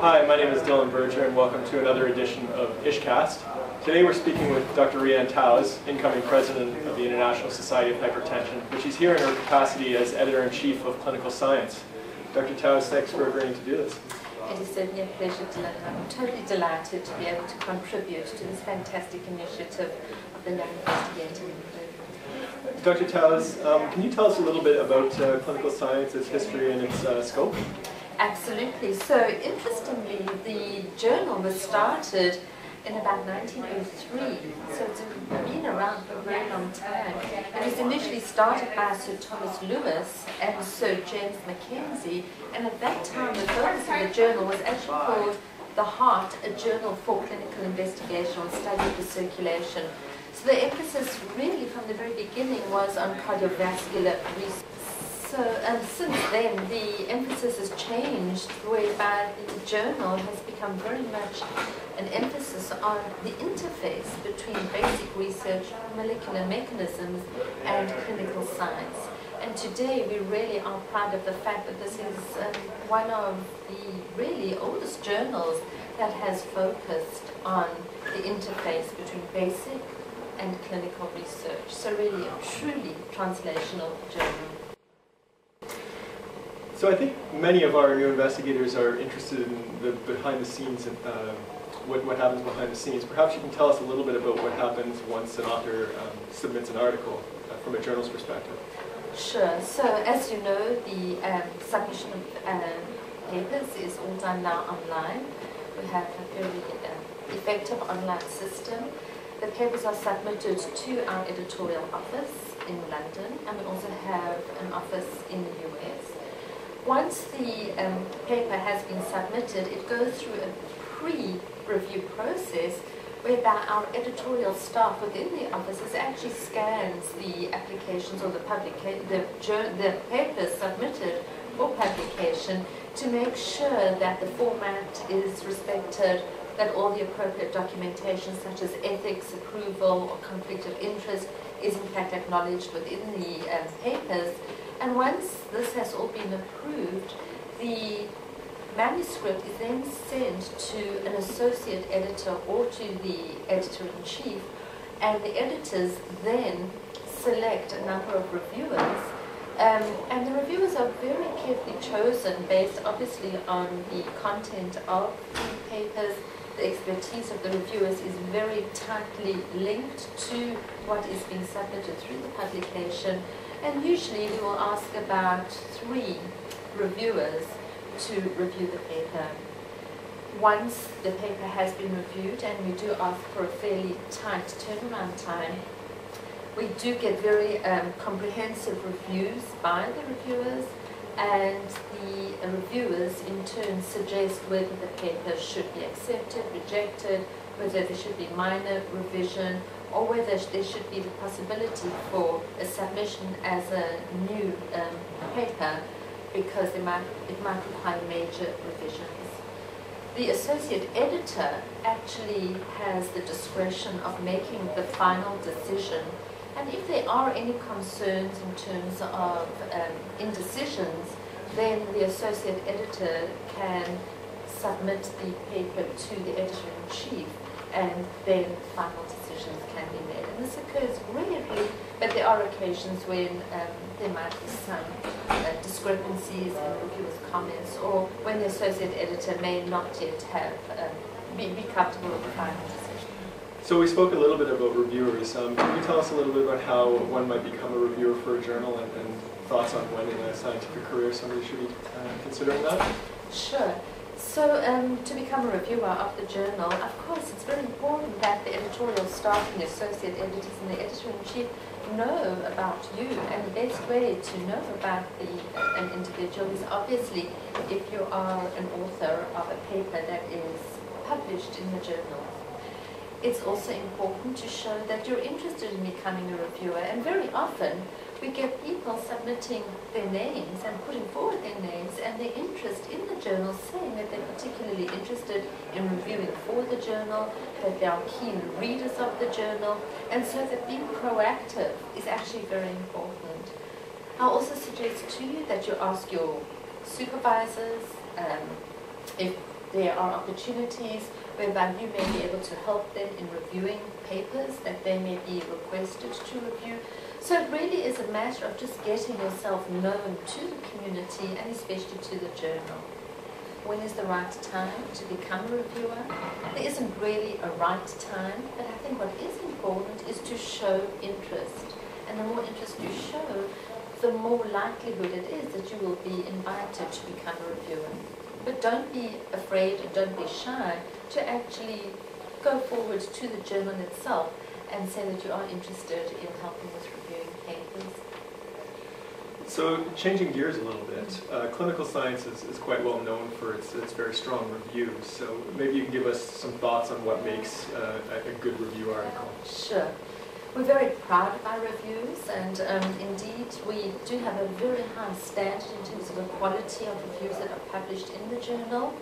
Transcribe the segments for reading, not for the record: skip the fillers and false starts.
Hi, my name is Dylan Berger, and welcome to another edition of ISHCast. Today we're speaking with Dr. Rhian, incoming president of the International Society of Hypertension, which is here in her capacity as editor-in-chief of Clinical Science. Dr. Touyz, thanks for agreeing to do this. It is certainly a pleasure, Dylan. I'm totally delighted to be able to contribute to this fantastic initiative of the Young Investigator. Dr. Touyz, can you tell us a little bit about clinical science, its history, and its scope? Absolutely. So, interestingly, the journal was started in about 1903, so it's been around for a very long time. It was initially started by Sir Thomas Lewis and Sir James Mackenzie, and at that time the focus of the journal was actually called The Heart, a journal for clinical investigation or study of the circulation. So the emphasis really from the very beginning was on cardiovascular research. So, since then, the emphasis has changed, whereby the journal has become very much an emphasis on the interface between basic research, molecular mechanisms, and clinical science. And today, we really are proud of the fact that this is one of the really oldest journals that has focused on the interface between basic and clinical research. So really, a truly translational journal. So I think many of our new investigators are interested in the behind the scenes and what happens behind the scenes. Perhaps you can tell us a little bit about what happens once an author submits an article from a journal's perspective. Sure. So as you know, the submission of papers is all done now online. We have a very effective online system. The papers are submitted to our editorial office in London, and we also have an office in the US. Once the paper has been submitted, it goes through a pre-review process whereby our editorial staff within the offices actually scans the applications or the papers submitted for publication to make sure that the format is respected, that all the appropriate documentation such as ethics, approval, or conflict of interest is in fact acknowledged within the papers. And once this has all been approved, the manuscript is then sent to an associate editor or to the editor-in-chief, and the editors then select a number of reviewers. And the reviewers are very carefully chosen based obviously on the content of the papers. The expertise of the reviewers is very tightly linked to what is being submitted through the publication. And usually we will ask about 3 reviewers to review the paper. Once the paper has been reviewed, and we do ask for a fairly tight turnaround time, we do get very comprehensive reviews by the reviewers, and the reviewers in turn suggest whether the paper should be accepted, rejected, whether there should be minor revision, or whether there should be the possibility for a submission as a new paper, because it might require major revisions. The associate editor actually has the discretion of making the final decision, and if there are any concerns in terms of indecisions, then the associate editor can submit the paper to the editor-in-chief, and then final decisions can be made. And this occurs rarely, but there are occasions when there might be some discrepancies in reviewers' comments, or when the associate editor may not yet have be comfortable with the final decision. So we spoke a little bit about reviewers. Can you tell us a little bit about how one might become a reviewer for a journal, and thoughts on when in a scientific career somebody should be considering that? Sure. So to become a reviewer of the journal, of course, it's very important that the editorial staff and the associate editors and the editor-in-chief know about you. And the best way to know about an individual is obviously if you are an author of a paper that is published in the journal. It's also important to show that you're interested in becoming a reviewer, and very often we get people submitting their names and putting forward their names and their interest in the journal, saying that they're particularly interested in reviewing for the journal, that they are keen readers of the journal, and so that being proactive is actually very important. I'll also suggest to you that you ask your supervisors, if there are opportunities whereby you may be able to help them in reviewing papers that they may be requested to review. So it really is a matter of just getting yourself known to the community and especially to the journal. When is the right time to become a reviewer? There isn't really a right time, but I think what is important is to show interest. And the more interest you show, the more likelihood it is that you will be invited to become a reviewer. But don't be afraid and don't be shy to actually go forward to the journal itself and say that you are interested in helping with reviewing papers. So changing gears a little bit, clinical science is quite well known for its very strong reviews. So maybe you can give us some thoughts on what makes a good review article. Sure. We're very proud of our reviews, and indeed we do have a very high standard in terms of the quality of reviews that are published in the journal.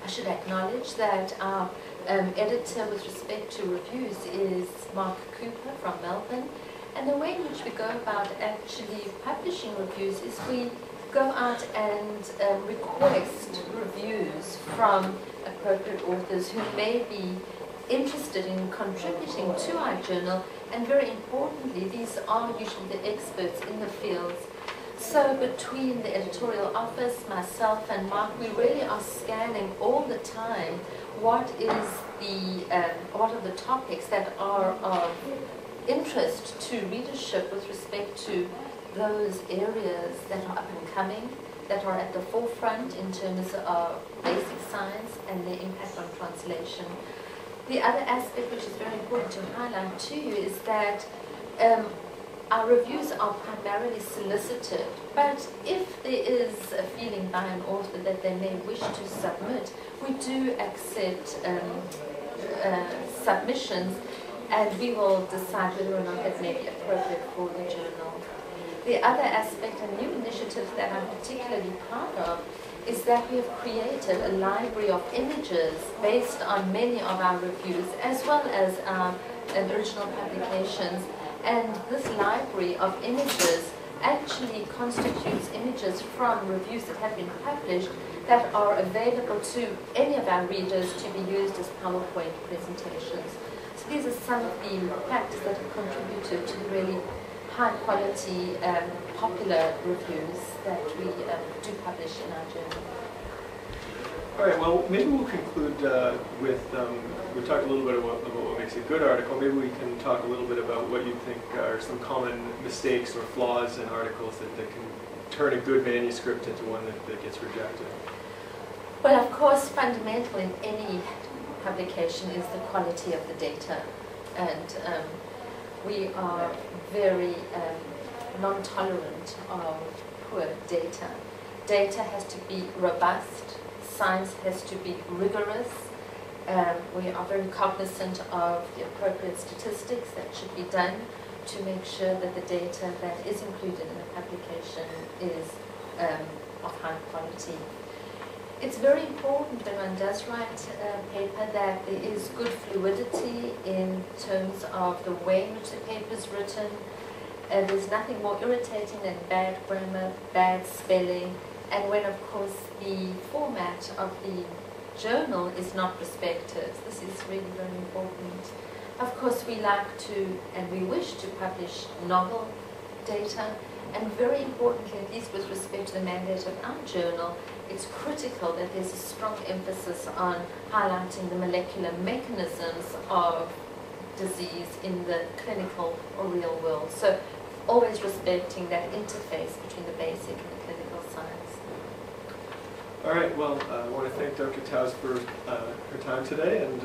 I should acknowledge that our editor with respect to reviews is Mark Cooper from Melbourne, and the way in which we go about actually publishing reviews is we go out and request reviews from appropriate authors who may be interested in contributing to our journal, and very importantly, these are usually the experts in the fields. So between the editorial office, myself and Mark, we really are scanning all the time what are the topics that are of interest to readership with respect to those areas that are up and coming, that are at the forefront in terms of basic science and their impact on translation. The other aspect which is very important to highlight to you is that our reviews are primarily solicited, but if there is a feeling by an author that they may wish to submit, we do accept submissions, and we will decide whether or not that may be appropriate for the journal. The other aspect and new initiative that I'm particularly proud of is that we have created a library of images based on many of our reviews, as well as our original publications. And this library of images actually constitutes images from reviews that have been published that are available to any of our readers to be used as PowerPoint presentations. So these are some of the factors that have contributed to the really high quality, popular reviews that we do publish in our journal. All right, well, maybe we'll conclude with, we talked a little bit about what makes a good article. Maybe we can talk a little bit about what you think are some common mistakes or flaws in articles that can turn a good manuscript into one that gets rejected. Well, of course, fundamental in any publication is the quality of the data. And we are very non-tolerant of poor data. Data has to be robust. Science has to be rigorous. We are very cognizant of the appropriate statistics that should be done to make sure that the data that is included in the publication is of high quality. It's very important that one does write a paper that there is good fluidity in terms of the way in which the paper is written. There's nothing more irritating than bad grammar, bad spelling, and when, of course, the format of the journal is not respected. This is really very important. Of course, we like to, and we wish to publish novel data, and very importantly, at least with respect to the mandate of our journal, it's critical that there's a strong emphasis on highlighting the molecular mechanisms of disease in the clinical or real world. So always respecting that interface between the basic and the clinical science. All right, well, I want to thank Dr. Touyz for her time today, and